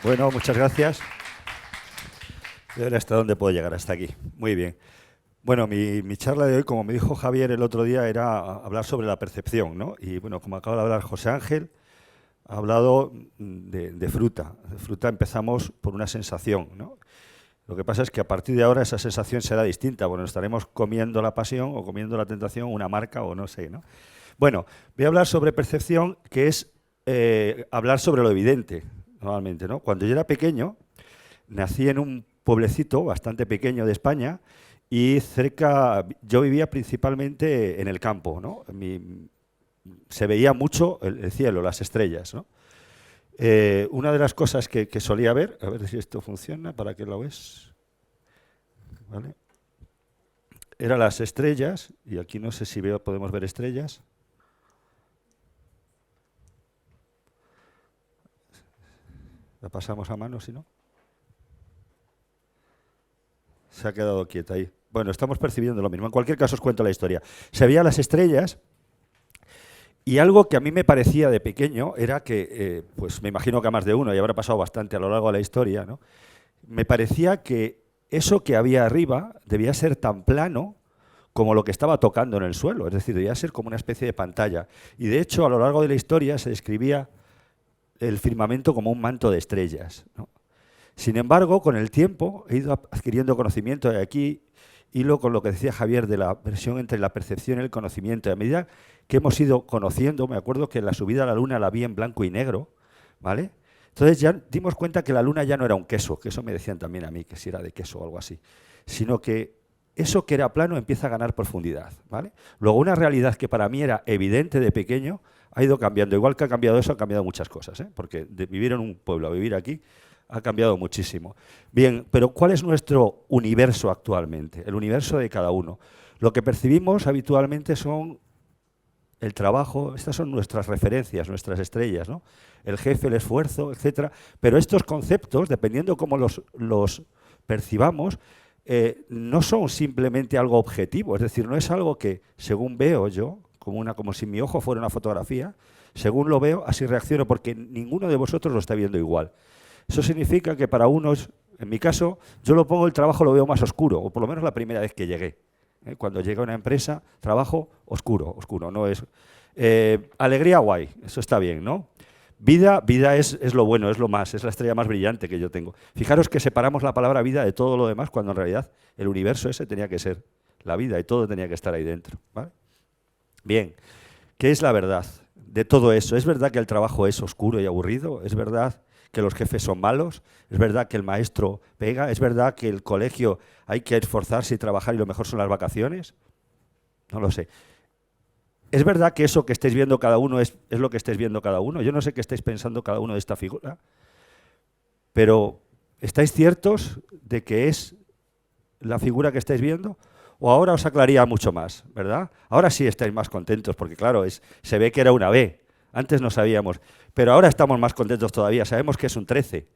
Bueno, muchas gracias. De ver hasta dónde puedo llegar, hasta aquí. Muy bien. Bueno, mi charla de hoy, como me dijo Javier el otro día, era hablar sobre la percepción, ¿no? Y bueno, como acaba de hablar José Ángel, ha hablado de fruta. De fruta empezamos por una sensación, ¿no? Lo que pasa es que a partir de ahora esa sensación será distinta. Bueno, estaremos comiendo la pasión o comiendo la tentación, una marca o no sé, ¿no? Bueno, voy a hablar sobre percepción, que es hablar sobre lo evidente, normalmente, ¿no? Cuando yo era pequeño, nací en un pueblecito bastante pequeño de España y yo vivía principalmente en el campo, ¿no? Se veía mucho el cielo, las estrellas, ¿no? Una de las cosas que solía ver, a ver si esto funciona, ¿para qué lo ves? ¿Vale? Eran las estrellas, y aquí no sé si podemos ver estrellas. La pasamos a mano, si no. Se ha quedado quieta ahí. Bueno, estamos percibiendo lo mismo. En cualquier caso os cuento la historia. Se veían las estrellas y algo que a mí me parecía de pequeño era que, pues me imagino que a más de uno, y habrá pasado bastante a lo largo de la historia, ¿no? Me parecía que eso que había arriba debía ser tan plano como lo que estaba tocando en el suelo. Es decir, debía ser como una especie de pantalla. Y de hecho, a lo largo de la historia se describía el firmamento como un manto de estrellas, ¿no? Sin embargo, con el tiempo he ido adquiriendo conocimiento de aquí, hilo con lo que decía Javier de la versión entre la percepción y el conocimiento. Y a medida que hemos ido conociendo, me acuerdo que la subida a la luna la vi en blanco y negro, ¿vale? Entonces ya dimos cuenta que la luna ya no era un queso, que eso me decían también a mí, que si era de queso o algo así, sino que eso que era plano empieza a ganar profundidad, ¿vale? Luego una realidad que para mí era evidente de pequeño ha ido cambiando. Igual que ha cambiado eso, han cambiado muchas cosas, ¿eh? Porque de vivir en un pueblo a vivir aquí ha cambiado muchísimo. Bien, pero ¿cuál es nuestro universo actualmente? El universo de cada uno. Lo que percibimos habitualmente son el trabajo, estas son nuestras referencias, nuestras estrellas, ¿no? El jefe, el esfuerzo, etcétera. Pero estos conceptos, dependiendo cómo los percibamos, no son simplemente algo objetivo, es decir, no es algo que, según veo yo, como si mi ojo fuera una fotografía, según lo veo, así reacciono, porque ninguno de vosotros lo está viendo igual. Eso significa que para unos, en mi caso, yo lo pongo el trabajo, lo veo más oscuro, o por lo menos la primera vez que llegué. Cuando llegué a una empresa, trabajo oscuro, no es... alegría, guay, eso está bien, ¿no? Vida es lo bueno, es lo más, es la estrella más brillante que yo tengo. Fijaros que separamos la palabra vida de todo lo demás, cuando en realidad el universo ese tenía que ser la vida y todo tenía que estar ahí dentro, ¿vale? Bien, ¿qué es la verdad de todo eso? ¿Es verdad que el trabajo es oscuro y aburrido? ¿Es verdad que los jefes son malos? ¿Es verdad que el maestro pega? ¿Es verdad que el colegio hay que esforzarse y trabajar y lo mejor son las vacaciones? No lo sé. ¿Es verdad que eso que estáis viendo cada uno es lo que estáis viendo cada uno? Yo no sé qué estáis pensando cada uno de esta figura, pero ¿estáis ciertos de que es la figura que estáis viendo? ¿O ahora os aclararía mucho más, verdad? Ahora sí estáis más contentos, porque claro, se ve que era una B. Antes no sabíamos, pero ahora estamos más contentos todavía. Sabemos que es un 13,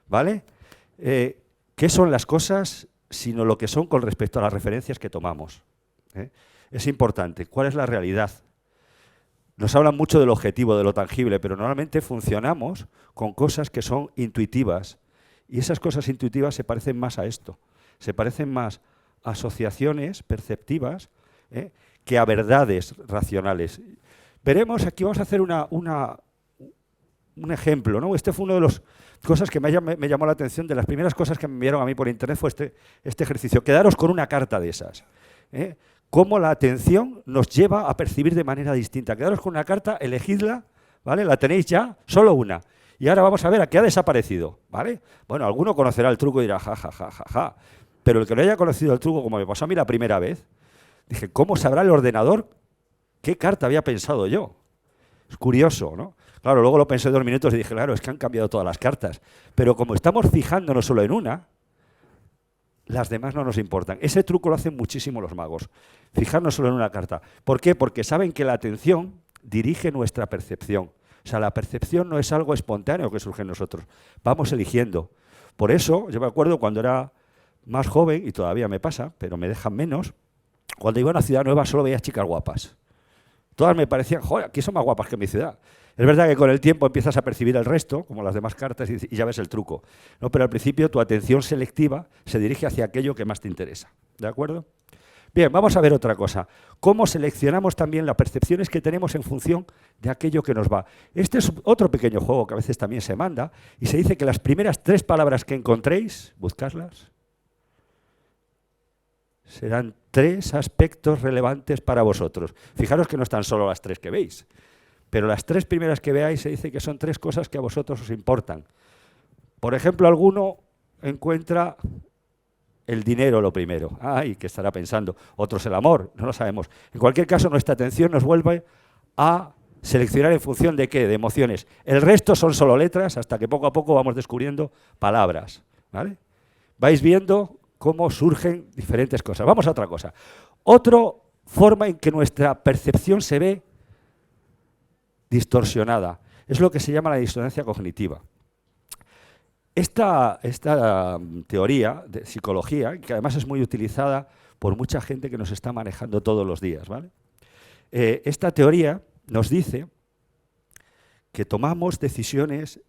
¿vale? ¿Qué son las cosas sino lo que son con respecto a las referencias que tomamos? Es importante. ¿Cuál es la realidad? Nos hablan mucho del objetivo, de lo tangible, pero normalmente funcionamos con cosas que son intuitivas. Y esas cosas intuitivas se parecen más a esto. Se parecen más a asociaciones perceptivas que a verdades racionales. Veremos, aquí vamos a hacer un ejemplo, ¿no? Este fue una de las cosas que me llamó la atención, de las primeras cosas que me enviaron a mí por internet fue este ejercicio. Quedaros con una carta de esas. Cómo la atención nos lleva a percibir de manera distinta. Quedaros con una carta, elegidla, ¿vale? La tenéis ya, solo una. Y ahora vamos a ver a qué ha desaparecido, ¿vale? Bueno, alguno conocerá el truco y dirá, ja, ja, ja, ja, ja. Pero el que no haya conocido el truco, como me pasó a mí la primera vez, dije, ¿cómo sabrá el ordenador qué carta había pensado yo? Es curioso, ¿no? Claro, luego lo pensé 2 minutos y dije, claro, es que han cambiado todas las cartas. Pero como estamos fijándonos solo en una, las demás no nos importan. Ese truco lo hacen muchísimo los magos, fijarnos solo en una carta. ¿Por qué? Porque saben que la atención dirige nuestra percepción. O sea, la percepción no es algo espontáneo que surge en nosotros. Vamos eligiendo. Por eso, yo me acuerdo cuando era más joven, y todavía me pasa, pero me dejan menos, cuando iba a una ciudad nueva solo veía chicas guapas. Todas me parecían, joder, aquí son más guapas que en mi ciudad. Es verdad que con el tiempo empiezas a percibir el resto, como las demás cartas, y ya ves el truco, ¿no? Pero al principio tu atención selectiva se dirige hacia aquello que más te interesa. ¿De acuerdo? Bien, vamos a ver otra cosa. Cómo seleccionamos también las percepciones que tenemos en función de aquello que nos va. Este es otro pequeño juego que a veces también se manda, y se dice que las primeras 3 palabras que encontréis, buscadlas, serán 3 aspectos relevantes para vosotros. Fijaros que no están solo las 3 que veis, pero las 3 primeras que veáis se dice que son 3 cosas que a vosotros os importan. Por ejemplo, alguno encuentra el dinero lo primero. Ay, ¿qué estará pensando? Otros el amor, no lo sabemos. En cualquier caso, nuestra atención nos vuelve a seleccionar en función de ¿qué? De emociones. El resto son solo letras hasta que poco a poco vamos descubriendo palabras. ¿Vale? Vais viendo cómo surgen diferentes cosas. Vamos a otra cosa. Otra forma en que nuestra percepción se ve distorsionada es lo que se llama la disonancia cognitiva. Esta teoría de psicología, que además es muy utilizada por mucha gente que nos está manejando todos los días, ¿vale? Esta teoría nos dice que tomamos decisiones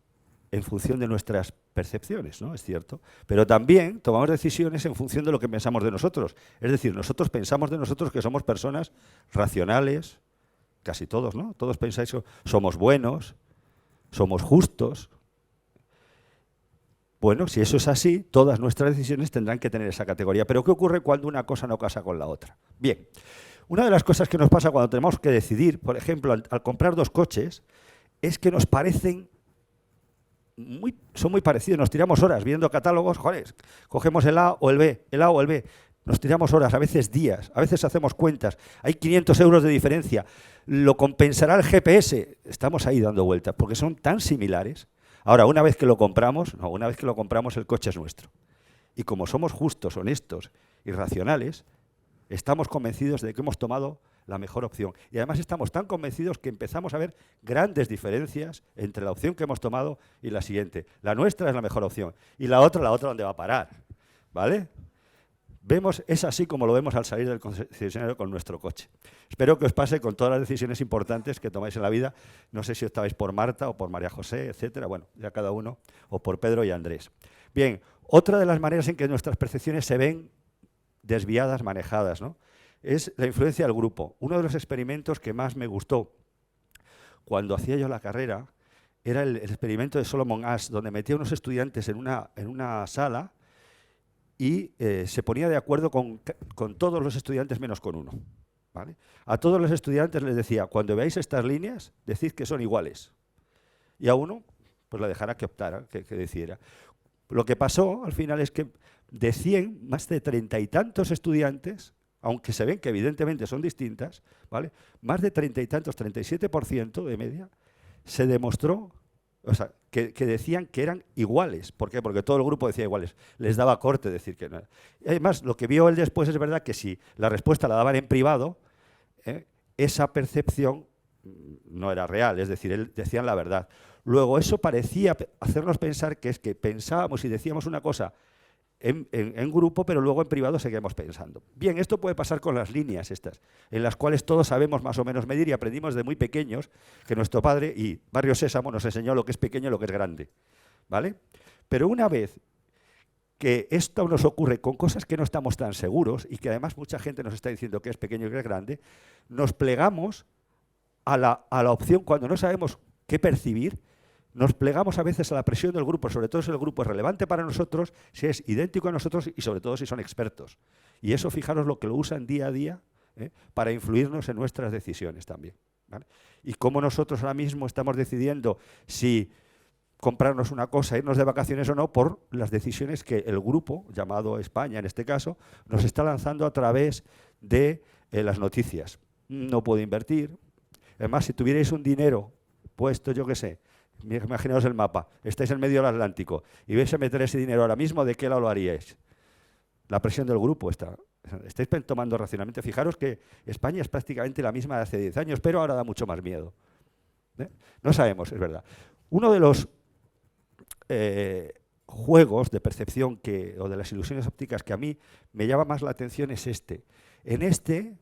en función de nuestras percepciones, ¿no? Es cierto. Pero también tomamos decisiones en función de lo que pensamos de nosotros. Es decir, nosotros pensamos de nosotros que somos personas racionales, casi todos, ¿no? Todos pensáis que somos buenos, somos justos. Bueno, si eso es así, todas nuestras decisiones tendrán que tener esa categoría. Pero ¿qué ocurre cuando una cosa no casa con la otra? Bien, una de las cosas que nos pasa cuando tenemos que decidir, por ejemplo, al comprar 2 coches, es que nos parecen, son muy parecidos, nos tiramos horas viendo catálogos, joder, cogemos el A o el B, el A o el B, nos tiramos horas, a veces días, a veces hacemos cuentas, hay 500 euros de diferencia, ¿lo compensará el GPS? Estamos ahí dando vueltas, porque son tan similares. Ahora, una vez que lo compramos, el coche es nuestro. Y como somos justos, honestos y racionales, estamos convencidos de que hemos tomado la mejor opción. Y además estamos tan convencidos que empezamos a ver grandes diferencias entre la opción que hemos tomado y la siguiente. La nuestra es la mejor opción. Y la otra, ¿dónde va a parar? ¿Vale? Es así como lo vemos al salir del concesionario con nuestro coche. Espero que os pase con todas las decisiones importantes que tomáis en la vida. No sé si optabais por Marta o por María José, etcétera. Bueno, ya cada uno, o por Pedro y Andrés. Bien, otra de las maneras en que nuestras percepciones se ven desviadas, manejadas, ¿no? Es la influencia del grupo. Uno de los experimentos que más me gustó cuando hacía yo la carrera era el experimento de Solomon Asch, donde metía a unos estudiantes en una sala y se ponía de acuerdo con todos los estudiantes menos con uno. ¿Vale? A todos los estudiantes les decía, cuando veáis estas líneas, decid que son iguales. Y a uno, pues le dejará que optara, que decidiera. Lo que pasó al final es que de 100, más de 30 y tantos estudiantes, aunque se ven que evidentemente son distintas, ¿vale? Más de 30 y tantos, 37% de media, se demostró, o sea, que decían que eran iguales. ¿Por qué? Porque todo el grupo decía iguales. Les daba corte decir que no. Y además, lo que vio él después es verdad que si la respuesta la daban en privado, esa percepción no era real, es decir, decían la verdad. Luego, eso parecía hacernos pensar que es que pensábamos y decíamos una cosa en grupo, pero luego en privado seguimos pensando. Bien, esto puede pasar con las líneas estas, en las cuales todos sabemos más o menos medir y aprendimos de muy pequeños que nuestro padre y Barrio Sésamo nos enseñó lo que es pequeño y lo que es grande. ¿Vale? Pero una vez que esto nos ocurre con cosas que no estamos tan seguros y que además mucha gente nos está diciendo que es pequeño y que es grande, nos plegamos a la opción cuando no sabemos qué percibir. Nos plegamos a veces a la presión del grupo, sobre todo si el grupo es relevante para nosotros, si es idéntico a nosotros y sobre todo si son expertos. Y eso, fijaros lo que lo usan día a día para influirnos en nuestras decisiones también. ¿Vale? Y cómo nosotros ahora mismo estamos decidiendo si comprarnos una cosa, irnos de vacaciones o no, por las decisiones que el grupo, llamado España en este caso, nos está lanzando a través de las noticias. No puedo invertir. Además, si tuvierais un dinero puesto, yo qué sé, imaginaos el mapa, estáis en medio del Atlántico y vais a meter ese dinero ahora mismo, ¿de qué lado lo haríais? La presión del grupo está. Estáis tomando racionalmente. Fijaros que España es prácticamente la misma de hace 10 años, pero ahora da mucho más miedo. No sabemos, es verdad. Uno de los juegos de percepción o de las ilusiones ópticas que a mí me llama más la atención es este. En este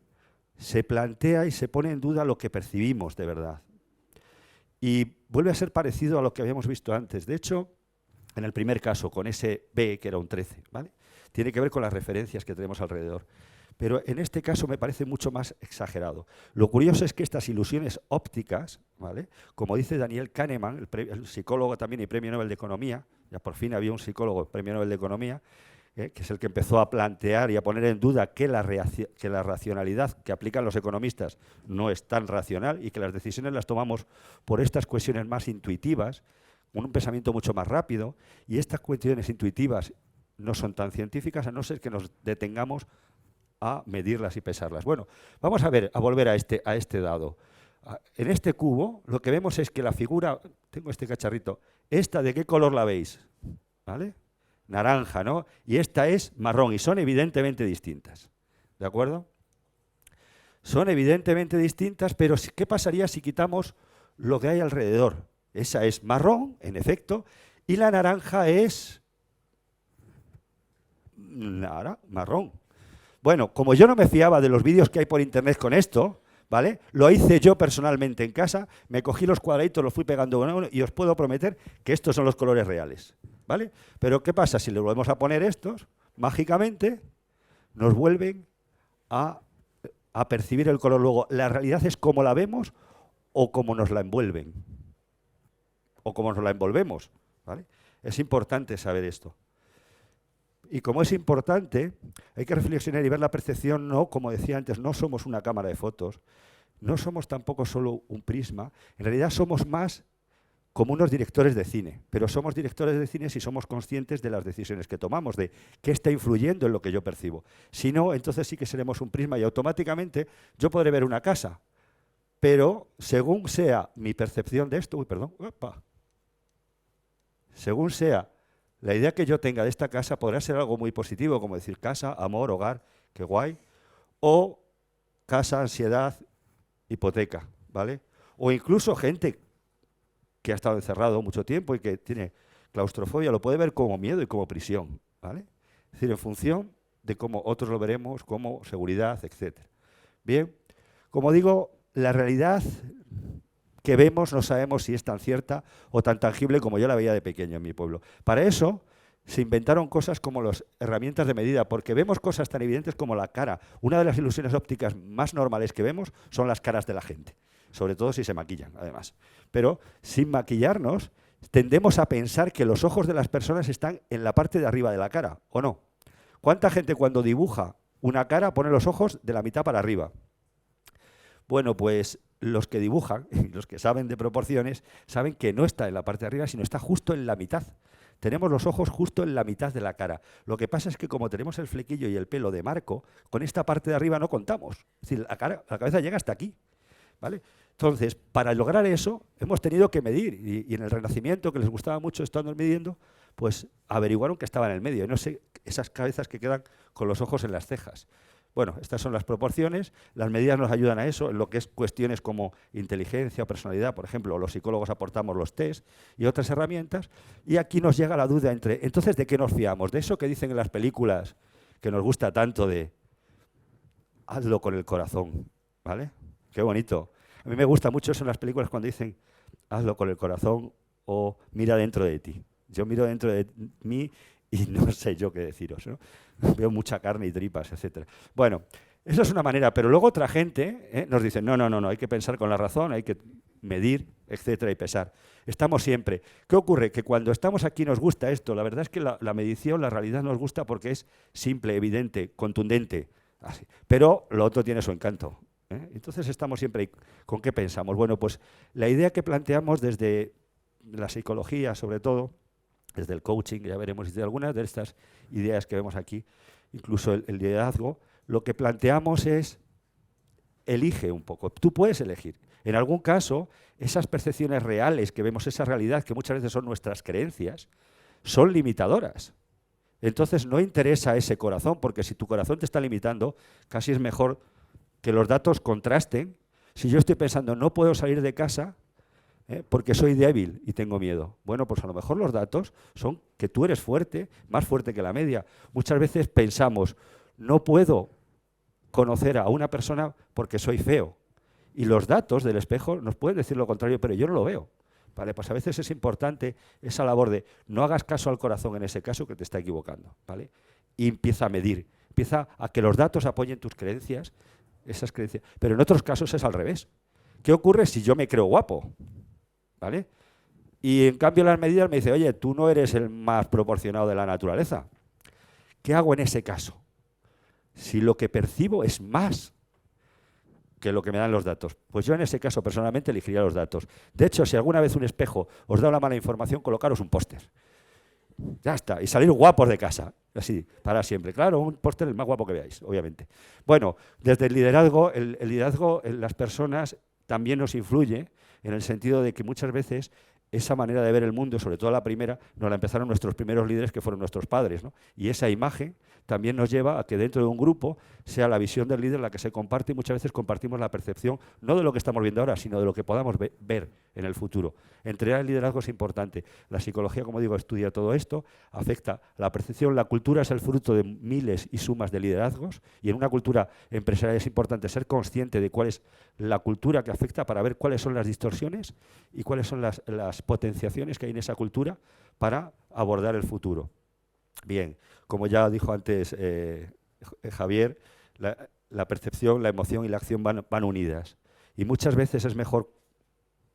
se plantea y se pone en duda lo que percibimos de verdad. y vuelve a ser parecido a lo que habíamos visto antes. De hecho, en el primer caso, con ese B, que era un 13, ¿vale? Tiene que ver con las referencias que tenemos alrededor. Pero en este caso me parece mucho más exagerado. Lo curioso es que estas ilusiones ópticas, ¿vale? Como dice Daniel Kahneman, el psicólogo también y premio Nobel de Economía, ya por fin había un psicólogo premio Nobel de Economía, que es el que empezó a plantear y a poner en duda que la racionalidad que aplican los economistas no es tan racional y que las decisiones las tomamos por estas cuestiones más intuitivas, con un pensamiento mucho más rápido, y estas cuestiones intuitivas no son tan científicas a no ser que nos detengamos a medirlas y pesarlas. Bueno, vamos a volver a este dado. En este cubo lo que vemos es que la figura, tengo este cacharrito, ¿esta de qué color la veis? ¿Vale? Naranja, ¿no? Y esta es marrón y son evidentemente distintas. ¿De acuerdo? Son evidentemente distintas, pero ¿qué pasaría si quitamos lo que hay alrededor? Esa es marrón, en efecto, y la naranja es marrón. Bueno, como yo no me fiaba de los vídeos que hay por internet con esto, ¿vale? Lo hice yo personalmente en casa, me cogí los cuadraditos, los fui pegando uno a uno y os puedo prometer que estos son los colores reales, ¿vale? Pero ¿qué pasa? Si le volvemos a poner estos, mágicamente nos vuelven a percibir el color. Luego, la realidad es cómo la vemos o cómo nos la envuelven, o cómo nos la envolvemos, ¿vale? Es importante saber esto. Y como es importante, hay que reflexionar y ver la percepción, no, como decía antes, no somos una cámara de fotos, no somos tampoco solo un prisma, en realidad somos más como unos directores de cine, pero somos directores de cine si somos conscientes de las decisiones que tomamos, de qué está influyendo en lo que yo percibo. Si no, entonces sí que seremos un prisma y automáticamente yo podré ver una casa, pero según sea mi percepción de esto, según sea la idea que yo tenga de esta casa, podrá ser algo muy positivo, como decir casa, amor, hogar, qué guay, o casa, ansiedad, hipoteca, ¿vale? O incluso gente que ha estado encerrado mucho tiempo y que tiene claustrofobia, lo puede ver como miedo y como prisión, ¿vale? Es decir, en función de cómo otros lo veremos, como seguridad, etc. Bien, como digo, la realidad que vemos no sabemos si es tan cierta o tan tangible como yo la veía de pequeño en mi pueblo. Para eso se inventaron cosas como las herramientas de medida, porque vemos cosas tan evidentes como la cara. Una de las ilusiones ópticas más normales que vemos son las caras de la gente, sobre todo si se maquillan, además. Pero sin maquillarnos, tendemos a pensar que los ojos de las personas están en la parte de arriba de la cara, ¿o no? ¿Cuánta gente cuando dibuja una cara pone los ojos de la mitad para arriba? Bueno, pues los que dibujan, los que saben de proporciones, saben que no está en la parte de arriba, sino está justo en la mitad. Tenemos los ojos justo en la mitad de la cara. Lo que pasa es que como tenemos el flequillo y el pelo de marco, con esta parte de arriba no contamos. Es decir, la cabeza llega hasta aquí, ¿vale? Entonces, para lograr eso, hemos tenido que medir. Y en el Renacimiento, que les gustaba mucho estando midiendo, pues averiguaron que estaba en el medio. Y no sé, esas cabezas que quedan con los ojos en las cejas. Bueno, estas son las proporciones, las medidas nos ayudan a eso, en lo que es cuestiones como inteligencia o personalidad, por ejemplo, los psicólogos aportamos los test y otras herramientas, y aquí nos llega la duda entre, entonces, ¿de qué nos fiamos? ¿De eso que dicen en las películas que nos gusta tanto de hazlo con el corazón, ¿vale? Qué bonito. A mí me gusta mucho eso en las películas cuando dicen hazlo con el corazón o mira dentro de ti. Yo miro dentro de mí y no sé yo qué deciros, ¿no? Veo mucha carne y tripas, etc. Bueno, eso es una manera, pero luego otra gente nos dice, no, hay que pensar con la razón, hay que medir, etcétera, y pesar. Estamos siempre. ¿Qué ocurre? Que cuando estamos aquí nos gusta esto. La verdad es que la medición, la realidad nos gusta porque es simple, evidente, contundente. Así. Pero lo otro tiene su encanto. Entonces estamos siempre ahí. ¿Con qué pensamos? Bueno, pues la idea que planteamos desde la psicología, sobre todo, desde el coaching, ya veremos, desde algunas de estas ideas que vemos aquí, incluso el liderazgo, lo que planteamos es, elige un poco. Tú puedes elegir. En algún caso, esas percepciones reales que vemos, esa realidad, que muchas veces son nuestras creencias, son limitadoras. Entonces no interesa ese corazón, porque si tu corazón te está limitando, casi es mejor que los datos contrasten. Si yo estoy pensando, no puedo salir de casa, porque soy débil y tengo miedo. Bueno, pues a lo mejor los datos son que tú eres fuerte, más fuerte que la media. Muchas veces pensamos, no puedo conocer a una persona porque soy feo. Y los datos del espejo nos pueden decir lo contrario, pero yo no lo veo. ¿Vale? Pues a veces es importante esa labor de no hagas caso al corazón en ese caso que te está equivocando. ¿Vale? Y empieza a medir, empieza a que los datos apoyen tus creencias, esas creencias. Pero en otros casos es al revés. ¿Qué ocurre si yo me creo guapo? ¿Vale? Y en cambio las medidas me dicen, oye, tú no eres el más proporcionado de la naturaleza. ¿Qué hago en ese caso? Si lo que percibo es más que lo que me dan los datos. Pues yo en ese caso personalmente elegiría los datos. De hecho, si alguna vez un espejo os da una mala información, colocaros un póster. Ya está. Y salir guapos de casa. Así, para siempre. Claro, un póster el más guapo que veáis, obviamente. Bueno, desde el liderazgo en las personas también nos influye en el sentido de que muchas veces esa manera de ver el mundo, sobre todo la primera, nos la empezaron nuestros primeros líderes, que fueron nuestros padres, ¿no? Y esa imagen también nos lleva a que dentro de un grupo sea la visión del líder la que se comparte, y muchas veces compartimos la percepción, no de lo que estamos viendo ahora, sino de lo que podamos ver en el futuro. Entrenar el liderazgo es importante. La psicología, como digo, estudia todo esto, afecta la percepción. La cultura es el fruto de miles y sumas de liderazgos, y en una cultura empresarial es importante ser consciente de cuál es la cultura que afecta para ver cuáles son las distorsiones y cuáles son las potenciaciones que hay en esa cultura para abordar el futuro. Bien, como ya dijo antes Javier, la percepción, la emoción y la acción van unidas. Y muchas veces es mejor,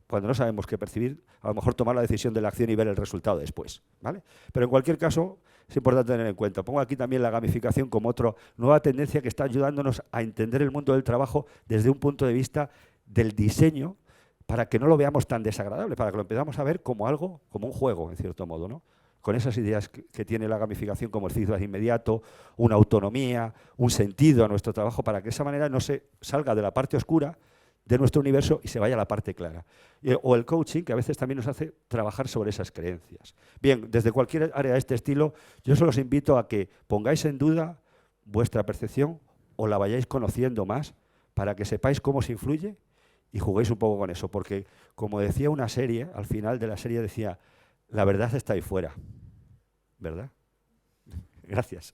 cuando no sabemos qué percibir, a lo mejor tomar la decisión de la acción y ver el resultado después, ¿vale? Pero en cualquier caso, es importante tener en cuenta. Pongo aquí también la gamificación como otra nueva tendencia que está ayudándonos a entender el mundo del trabajo desde un punto de vista del diseño, para que no lo veamos tan desagradable, para que lo empezamos a ver como algo, como un juego, en cierto modo, ¿no? Con esas ideas que tiene la gamificación, como el feedback inmediato, una autonomía, un sentido a nuestro trabajo, para que de esa manera no se salga de la parte oscura de nuestro universo y se vaya a la parte clara. O el coaching, que a veces también nos hace trabajar sobre esas creencias. Bien, desde cualquier área de este estilo, yo solo os invito a que pongáis en duda vuestra percepción o la vayáis conociendo más para que sepáis cómo se influye y juguéis un poco con eso, porque como decía una serie, al final de la serie decía, la verdad está ahí fuera, ¿verdad? Gracias.